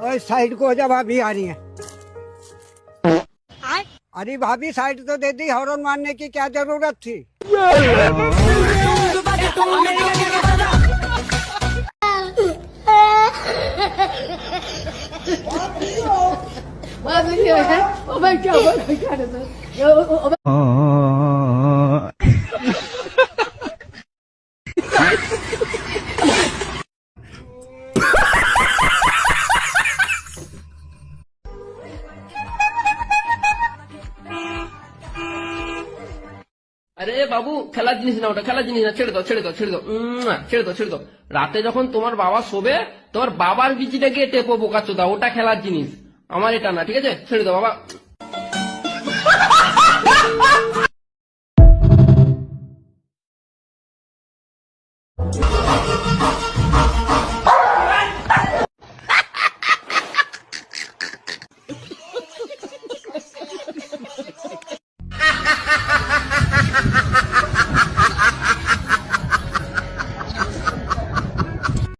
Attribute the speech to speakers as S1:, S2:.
S1: ओए साइड को हो जा, भाभी आ रही है। अरे भाभी साइड तो दे दी, हॉर्न मारने की क्या जरूरत थी।
S2: আরে বাবু, খেলার জিনিস না ওটা, খেলার জিনিস না, ছেড়ে দাও ছেড়ে দাও ছেড়ে দাও, ছেড়ে দাও ছেড়ে দাও। রাতে যখন তোমার বাবা শোবে, তোমার বাবার বিচিটা গিয়ে টেপো বোকাচোদা, ওটা খেলার জিনিস, আমার এটা না, ঠিক আছে? ছেড়ে দাও বাবা।